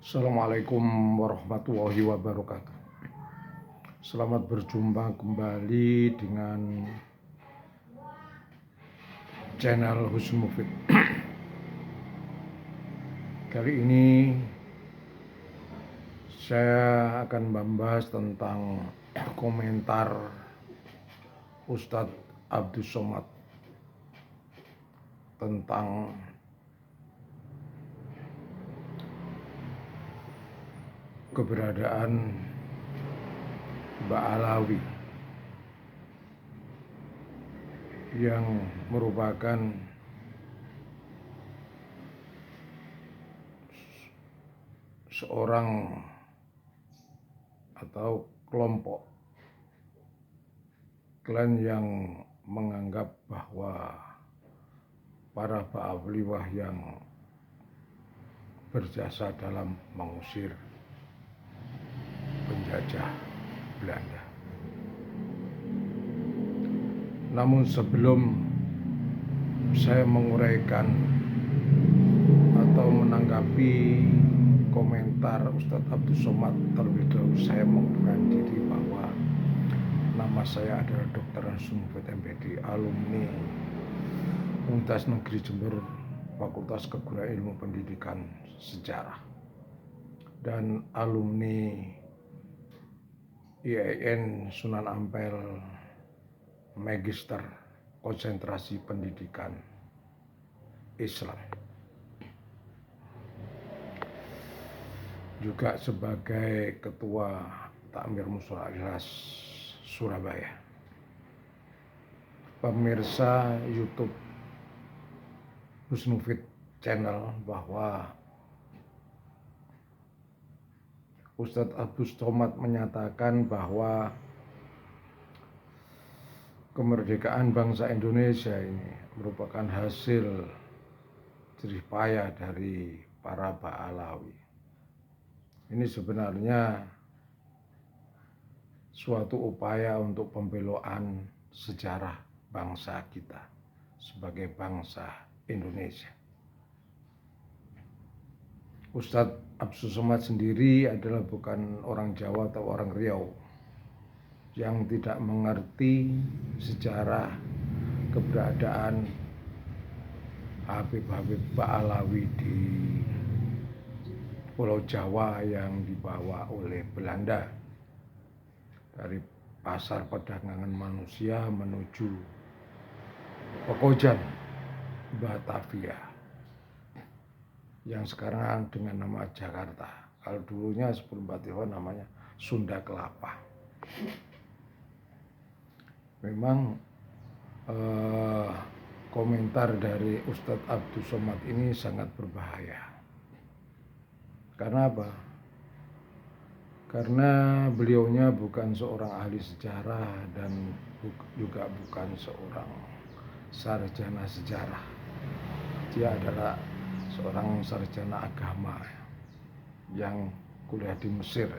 Assalamualaikum warahmatullahi wabarakatuh. Selamat berjumpa kembali dengan channel Husnul Mufid. Kali ini saya akan membahas tentang komentar Ustadz Abdus Somad tentang keberadaan Mbak Alawi yang merupakan seorang atau kelompok klan yang menganggap bahwa para ba'awliwah yang berjasa dalam mengusir penjajah Belanda. Namun sebelum saya menguraikan atau menanggapi komentar Ustadz Abdus Somad, terlebih dahulu saya mengundurkan diri bahwa nama saya adalah Dr. Husnul Mufid MPD, alumni Universitas Negeri Jember, Fakultas Keguruan Ilmu Pendidikan Sejarah, dan alumni IAIN Sunan Ampel Magister Konsentrasi Pendidikan Islam, juga sebagai Ketua Takmir Mushola Al-Ikhlas Surabaya. Pemirsa YouTube Husnul Mufid channel, bahwa Ustadz Abdus Somad menyatakan bahwa kemerdekaan bangsa Indonesia ini merupakan hasil jerih payah dari para Ba'alawi. Ini sebenarnya suatu upaya untuk pembelokan sejarah bangsa kita sebagai bangsa Indonesia. Ustadz Abdus Somad sendiri adalah bukan orang Jawa atau orang Riau yang tidak mengerti sejarah keberadaan Habib-Habib Ba'alawi di Pulau Jawa yang dibawa oleh Belanda dari pasar perdagangan manusia menuju Pekojan, Batavia, yang sekarang dengan nama Jakarta. Kalau dulunya sebelum Batavia namanya Sunda Kelapa. Memang komentar dari Ustadz Abdus Somad ini sangat berbahaya. Karena apa? Karena beliaunya bukan seorang ahli sejarah dan juga bukan seorang sarjana sejarah. Dia adalah seorang sarjana agama yang kuliah di Mesir.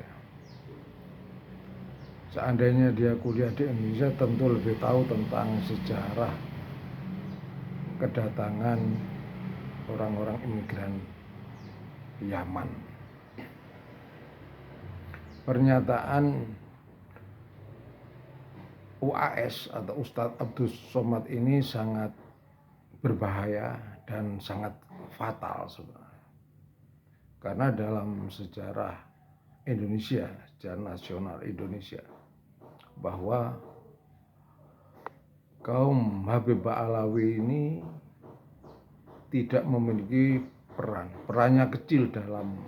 Seandainya dia kuliah di Indonesia, tentu lebih tahu tentang sejarah kedatangan orang-orang imigran Yaman. Pernyataan UAS atau Ustadz Abdus Somad ini sangat berbahaya dan sangat fatal sebenarnya. Karena dalam sejarah Indonesia, sejarah nasional Indonesia, bahwa kaum Habib Ba'alawi ini tidak memiliki perannya kecil dalam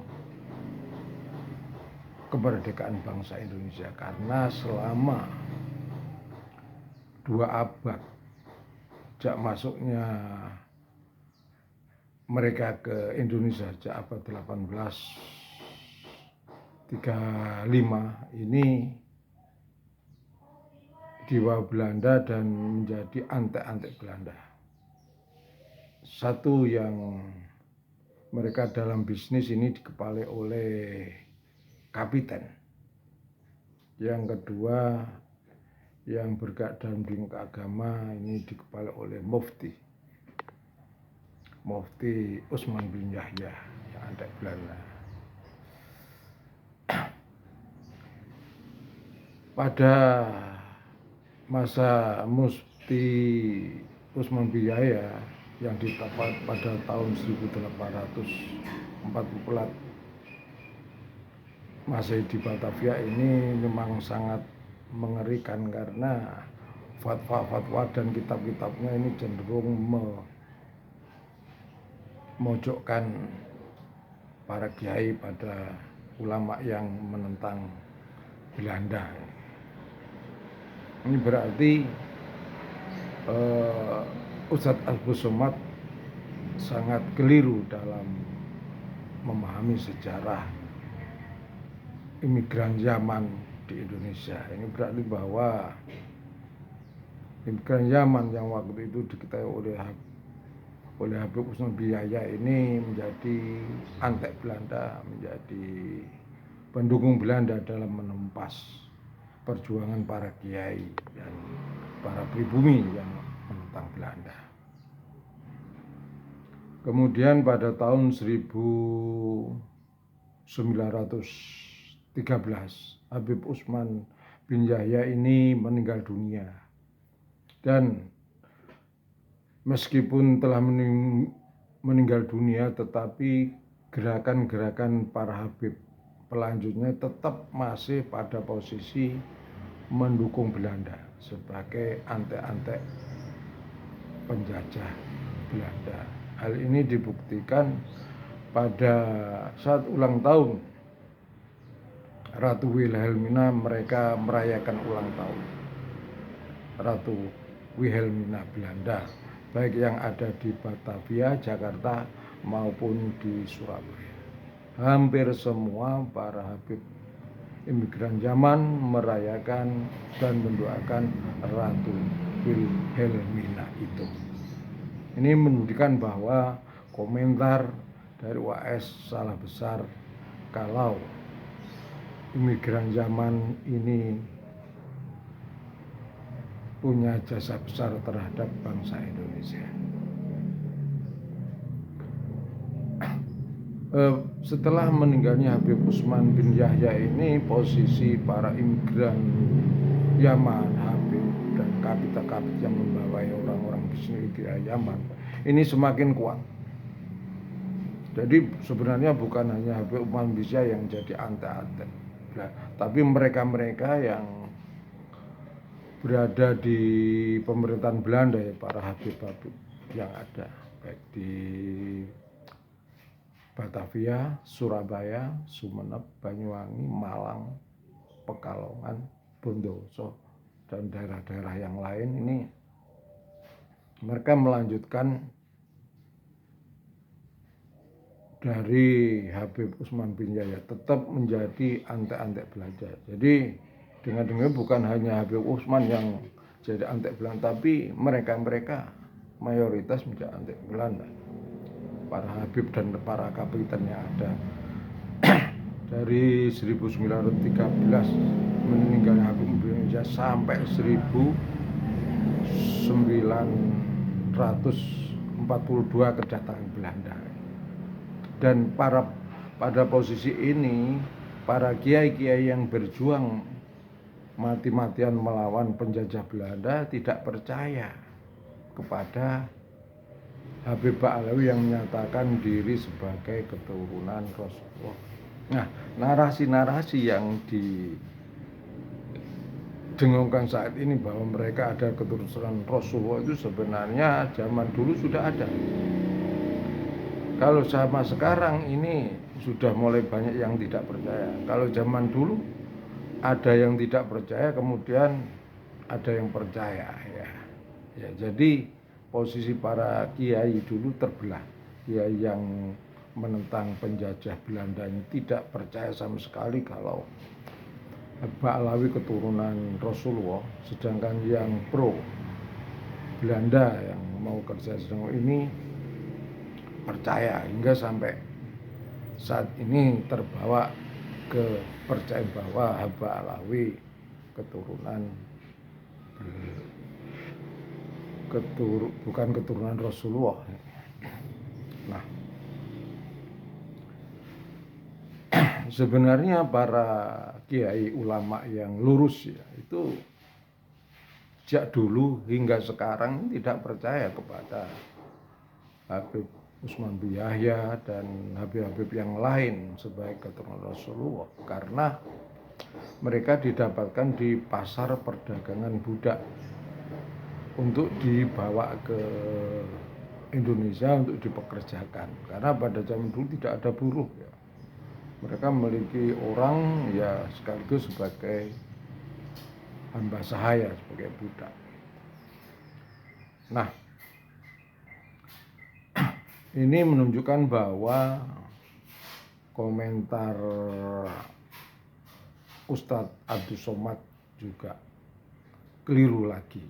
kemerdekaan bangsa Indonesia, karena selama 2 abad sejak masuknya mereka ke Indonesia, sejak abad 1835 ini dibawa Belanda dan menjadi antek-antek Belanda. Satu, yang mereka dalam bisnis ini dikepalai oleh kapiten. Yang kedua, yang bergerak dalam bidang agama ini dikepalai oleh Mufti Utsman bin Yahya yang antek Belanda. pada masa Musti Usman Bijaya yang didapat pada tahun 1840 Masehi di Batavia ini memang sangat mengerikan karena fatwa-fatwa dan kitab-kitabnya ini cenderung memojokkan para kiai pada ulama yang menentang Belanda. Ini berarti Ustadz Albus Somad sangat keliru dalam memahami sejarah imigran zaman di Indonesia. Ini berarti bahwa imigran zaman yang waktu itu diketahui oleh Habib Usman Bijaya ini menjadi antek Belanda, menjadi pendukung Belanda dalam menumpas perjuangan para kiai dan para pribumi yang menentang Belanda. Kemudian pada tahun 1913 Habib Usman bin Yahya ini meninggal dunia, dan meskipun telah meninggal dunia tetapi gerakan-gerakan para Habib pelanjutnya tetap masih pada posisi mendukung Belanda sebagai antek-antek penjajah Belanda. Hal ini dibuktikan pada saat ulang tahun Ratu Wilhelmina, mereka merayakan ulang tahun Ratu Wilhelmina Belanda, baik yang ada di Batavia, Jakarta maupun di Surabaya. Hampir semua para Habib imigran zaman merayakan dan mendoakan Ratu Wilhelmina itu. Ini menunjukkan bahwa komentar dari UAS salah besar kalau imigran zaman ini punya jasa besar terhadap bangsa Indonesia. Setelah meninggalnya Habib Usman bin Yahya ini, posisi para imigran Yaman, Habib dan kapita-kapita yang membawai orang-orang bisnis di Yaman ini semakin kuat. Jadi sebenarnya bukan hanya Habib Usman bin Yahya yang jadi antek-antek, tapi mereka-mereka yang berada di pemerintahan Belanda, ya, para Habib-Habib yang ada baik di Batavia, Surabaya, Sumeneb, Banyuwangi, Malang, Pekalongan, Bondowoso dan daerah-daerah yang lain ini, mereka melanjutkan dari Habib Usman bin Yahya, tetap menjadi antek-antek Belanda. Jadi dengan bukan hanya Habib Usman yang jadi antek Belanda, tapi mereka-mereka mayoritas menjadi antek Belanda. Para Habib dan para kapitan yang ada dari 1913 meninggalnya Habib Indonesia sampai 1942 kedatangan Belanda. Dan pada posisi ini para kiai-kiai yang berjuang mati-matian melawan penjajah Belanda tidak percaya kepada Habib Ba'alawi yang menyatakan diri sebagai keturunan Rasulullah. Nah, narasi-narasi yang didengungkan saat ini bahwa mereka ada keturunan Rasulullah itu sebenarnya zaman dulu sudah ada. Kalau sama sekarang ini sudah mulai banyak yang tidak percaya. Kalau zaman dulu ada yang tidak percaya, kemudian ada yang percaya, ya. Jadi posisi para kiai dulu terbelah. Kiai yang menentang penjajah Belanda ini tidak percaya sama sekali kalau Ba'alawi keturunan Rasulullah, sedangkan yang pro Belanda yang mau kerja sedang ini percaya, hingga sampai saat ini terbawa ke percayaan bahwa Ba'alawi bukan keturunan Rasulullah. Nah, sebenarnya para kiai ulama yang lurus ya itu sejak dulu hingga sekarang tidak percaya kepada Habib Utsman bin Yahya dan Habib-habib yang lain sebagai keturunan Rasulullah, karena mereka didapatkan di pasar perdagangan budak untuk dibawa ke Indonesia untuk dipekerjakan, karena pada zaman dulu tidak ada buruh ya. Mereka memiliki orang ya sekaligus sebagai hamba sahaya, sebagai budak. Nah, ini menunjukkan bahwa komentar Ustadz Abdus Somad juga keliru lagi.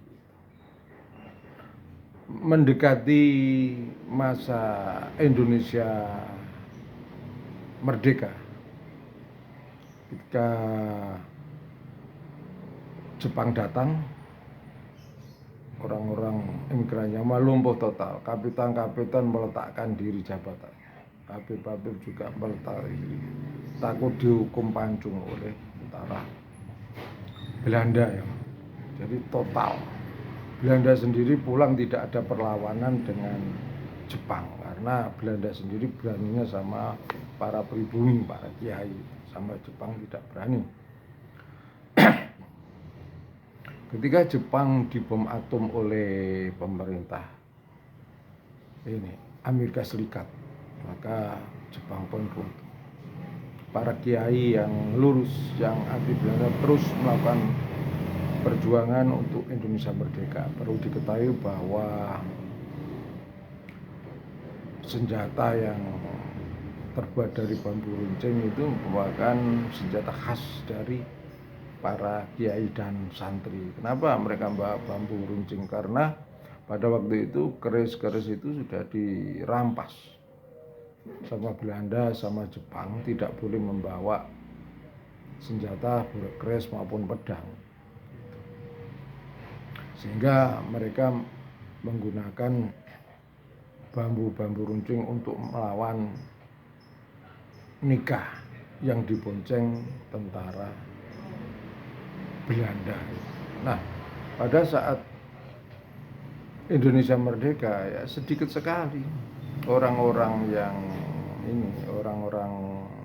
Mendekati masa Indonesia merdeka, ketika Jepang datang, orang-orang imigrannya lumpuh total. Kapitan-kapitan meletakkan diri jabatannya. Habib-habib juga meletakkan diri. Takut dihukum pancung oleh tentara Belanda ya. Jadi total. Belanda sendiri pulang tidak ada perlawanan dengan Jepang, karena Belanda sendiri beraninya sama para pribumi, para kiai, sama Jepang tidak berani. Ketika Jepang dibom atom oleh pemerintah ini Amerika Serikat, maka Jepang pun runtuh. Para kiai yang lurus, yang anti Belanda terus melakukan perjuangan untuk Indonesia merdeka. Perlu diketahui bahwa senjata yang terbuat dari bambu runcing itu merupakan senjata khas dari para kiai dan santri. Kenapa mereka bawa bambu runcing? Karena pada waktu itu keris-keris itu sudah dirampas sama Belanda, sama Jepang, tidak boleh membawa senjata keris maupun pedang. Sehingga mereka menggunakan bambu-bambu runcing untuk melawan nikah yang dibonceng tentara Belanda. Nah, pada saat Indonesia merdeka ya sedikit sekali orang-orang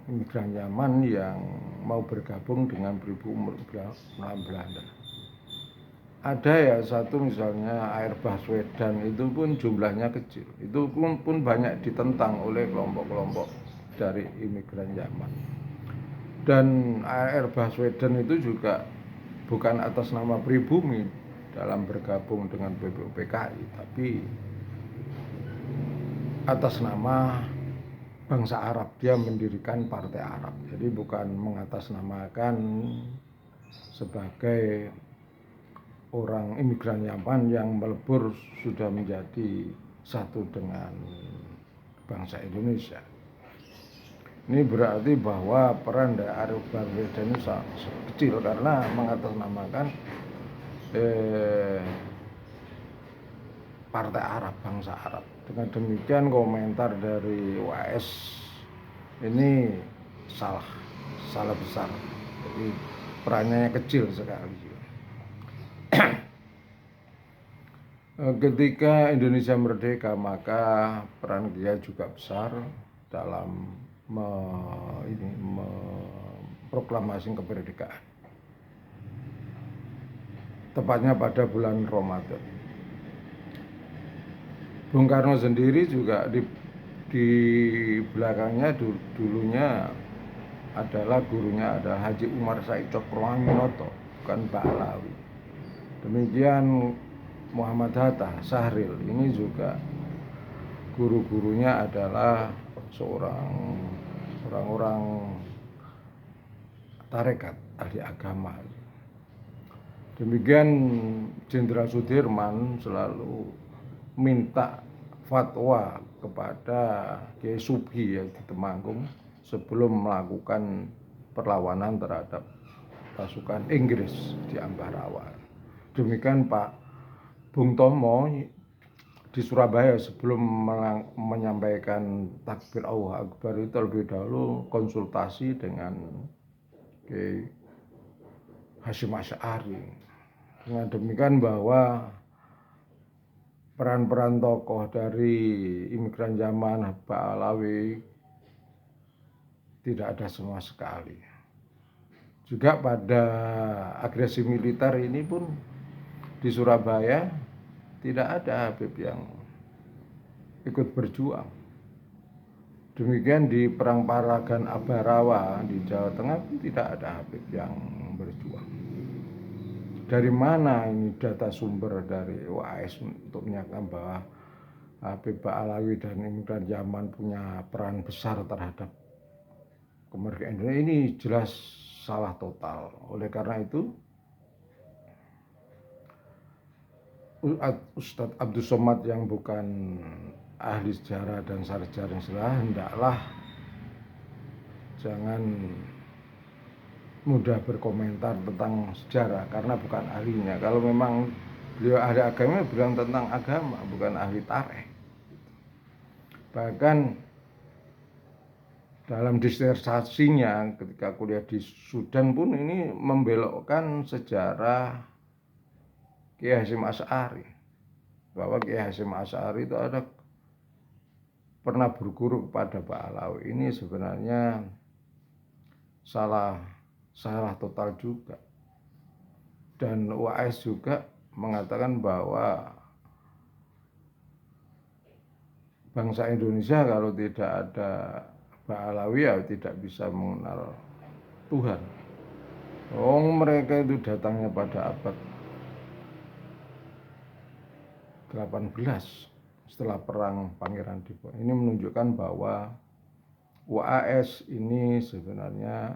imigran Yaman yang mau bergabung dengan pribumi Belanda. Ada ya satu misalnya Air Baswedan, itu pun jumlahnya kecil. Itu pun banyak ditentang oleh kelompok-kelompok dari imigran Yaman. Dan Air Baswedan itu juga bukan atas nama pribumi dalam bergabung dengan PKI, tapi atas nama bangsa Arab. Dia mendirikan partai Arab, jadi bukan mengatasnamakan sebagai orang imigran Yaman yang melebur sudah menjadi satu dengan bangsa Indonesia. Ini berarti bahwa peran dari Arif Baswedan itu sangat kecil karena mengatasnamakan partai Arab, bangsa Arab. Dengan demikian komentar dari WAS ini salah besar. Jadi perannya kecil sekali. Ketika Indonesia merdeka, maka peran dia juga besar dalam proklamasi kemerdekaan. Tepatnya pada bulan Ramadan. Bung Karno sendiri juga di belakangnya dulunya adalah gurunya adalah Haji Umar Said Cokroaminoto, bukan Pak Alawi. Demikian Muhammad Hatta, Sahril, ini juga guru-gurunya adalah orang-orang tarekat, ahli agama. Demikian Jenderal Sudirman selalu minta fatwa kepada Kiai Subhi yang di Temanggung sebelum melakukan perlawanan terhadap pasukan Inggris di Ambarawa. Demikian Pak Bung Tomo di Surabaya sebelum menyampaikan takbir Allahu Akbar itu terlebih dahulu konsultasi dengan Kiai Hasyim Asy'ari. Dengan demikian bahwa peran-peran tokoh dari imigran zaman Pak Alawi tidak ada sama sekali. Juga pada agresi militer ini pun di Surabaya tidak ada Habib yang ikut berjuang. Demikian di Perang Paragan Ambarawa di Jawa Tengah pun tidak ada Habib yang berjuang. Dari mana ini data sumber dari UAS untuk menyatakan bahwa Habib Ba'alawi dan imigran zaman punya peran besar terhadap kemerdekaan Indonesia? Ini jelas salah total. Oleh karena itu Ustadz Abdus Somad yang bukan ahli sejarah dan sarjana hendaklah jangan mudah berkomentar tentang sejarah karena bukan ahlinya. Kalau memang beliau ahli agama, bilang tentang agama, bukan ahli tarikh. Bahkan dalam disertasinya ketika kuliah di Sudan pun ini membelokkan sejarah Kiai Hasyim Asy'ari, bahwa Kiai Hasyim Asy'ari itu ada pernah berguru kepada Pak Alawi. Ini sebenarnya salah total juga. Dan UAS juga mengatakan bahwa bangsa Indonesia kalau tidak ada Pak Alawi ya tidak bisa mengenal Tuhan. Mereka itu datangnya pada abad 18 setelah perang Pangeran Diponegoro. Ini menunjukkan bahwa UAS ini sebenarnya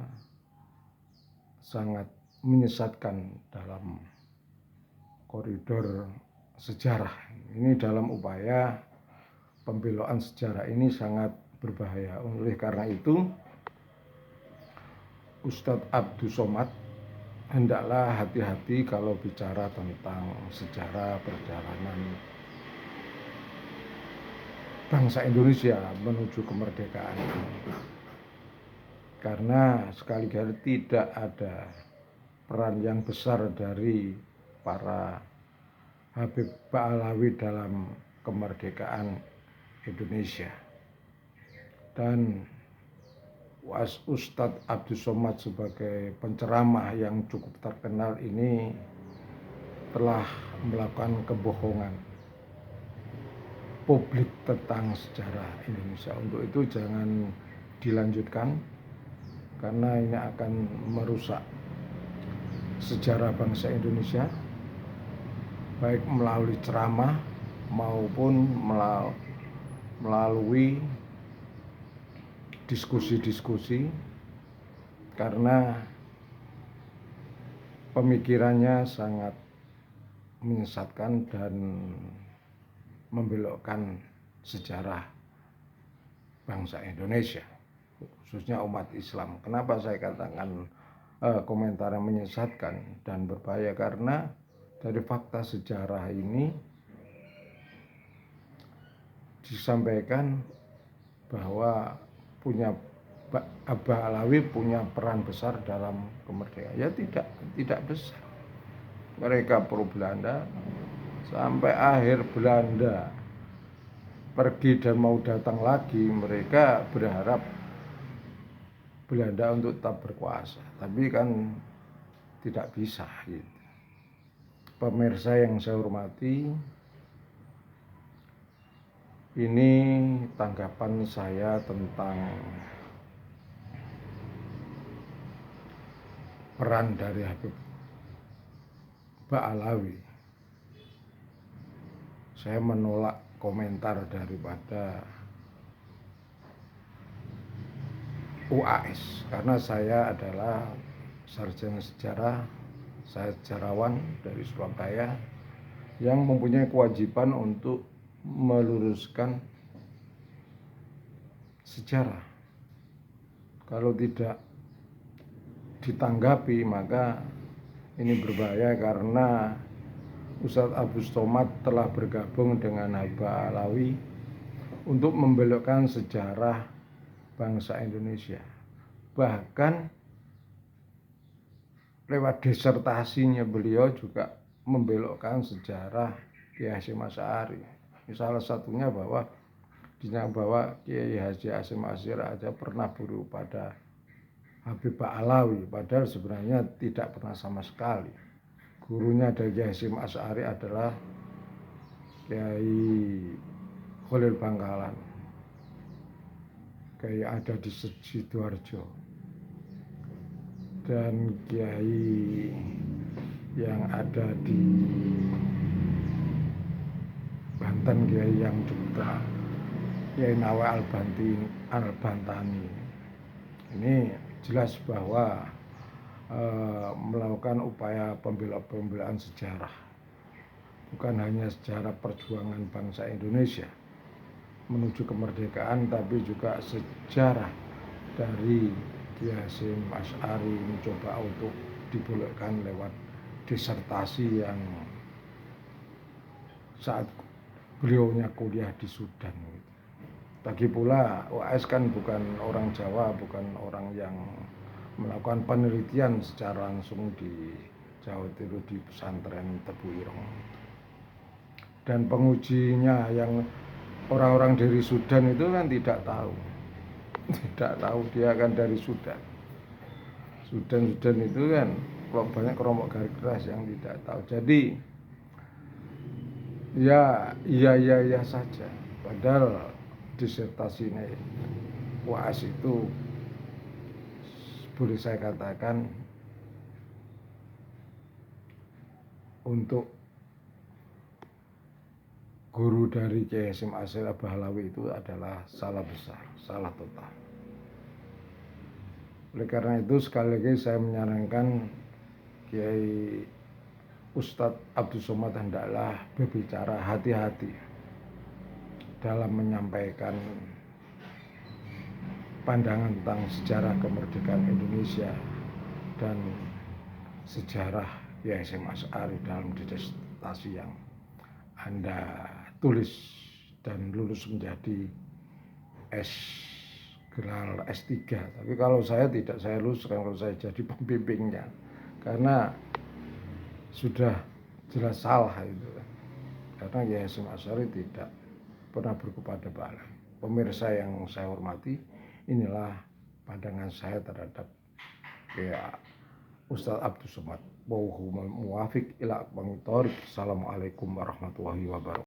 sangat menyesatkan dalam koridor sejarah. Ini dalam upaya pembelokan sejarah ini sangat berbahaya. Oleh karena itu Ustadz Abdus Somad hendaklah hati-hati kalau bicara tentang sejarah perjalanan bangsa Indonesia menuju kemerdekaan. Karena sekali-kali tidak ada peran yang besar dari para Habib Ba'alawi dalam kemerdekaan Indonesia. Dan Ustadz Abdus Somad sebagai penceramah yang cukup terkenal ini telah melakukan kebohongan publik tentang sejarah Indonesia. Untuk itu jangan dilanjutkan karena ini akan merusak sejarah bangsa Indonesia, baik melalui ceramah maupun melalui diskusi-diskusi, karena pemikirannya sangat menyesatkan dan membelokkan sejarah bangsa Indonesia, khususnya umat Islam. Kenapa saya katakan komentar yang menyesatkan dan berbahaya? Karena dari fakta sejarah ini disampaikan bahwa Abah Alawi punya peran besar dalam kemerdekaan. Ya tidak besar. Mereka pro Belanda sampai akhir Belanda pergi dan mau datang lagi, mereka berharap Belanda untuk tetap berkuasa. Tapi kan tidak bisa gitu. Pemirsa yang saya hormati, ini tanggapan saya tentang peran dari Habib Ba'alawi. Saya menolak komentar daripada UAS karena saya adalah sarjana sejarah, saya sejarawan dari Surabaya yang mempunyai kewajiban untuk meluruskan sejarah. Kalau tidak ditanggapi maka ini berbahaya, karena Ustadz Abdus Somad telah bergabung dengan Haba Alawi untuk membelokkan sejarah bangsa Indonesia. Bahkan lewat disertasinya beliau juga membelokkan sejarah Kiai Hasyim Asy'ari. Salah satunya bahwa Kiai Haji Hasyim Asy'ari aja pernah guru pada Habib Alawi, padahal sebenarnya tidak pernah sama sekali. Gurunya dari Kiai Hasyim Asy'ari adalah Kiai Khalil Bangkalan, Kiai ada di Sidoarjo, dan Kiai yang ada di Banten, Kiai yang juga Kiai Nawawi Al-Bantani. Ini jelas bahwa melakukan upaya pembelaan sejarah, bukan hanya sejarah perjuangan bangsa Indonesia menuju kemerdekaan, tapi juga sejarah dari Kiai Hasyim Asy'ari mencoba untuk dibelokkan lewat disertasi yang saat beliaunya kuliah di Sudan. Lagi pula UAS kan bukan orang Jawa, bukan orang yang melakukan penelitian secara langsung di Jawa Timur di pesantren Tebu Ireng. Dan pengujinya yang orang-orang dari Sudan itu kan tidak tahu dia kan dari Sudan itu kan banyak kelompok garis keras yang tidak tahu. Jadi ya iya saja, padahal disertasinya UAS itu boleh saya katakan untuk guru dari Kiai Hasyim Asy'ari Haba Alawi itu adalah salah besar, salah total. Oleh karena itu sekali lagi saya menyarankan Kiai Ustadz Abdus Somad hendaklah berbicara hati-hati dalam menyampaikan pandangan tentang sejarah kemerdekaan Indonesia dan sejarah Kiai Hasyim Asy'ari dalam disertasi yang Anda tulis dan lulus menjadi gelar S3. Tapi kalau saya tidak, saya lulus kalau saya jadi pembimbingnya, karena sudah jelas salah itu. Karena Kiai Hasyim Asy'ari tidak pernah berkepada bala. Pemirsa yang saya hormati, inilah pandangan saya terhadap Ustadz Abdus Somad. Muwafiq ila aqwamit thoriq. Assalamualaikum warahmatullahi wabarakatuh.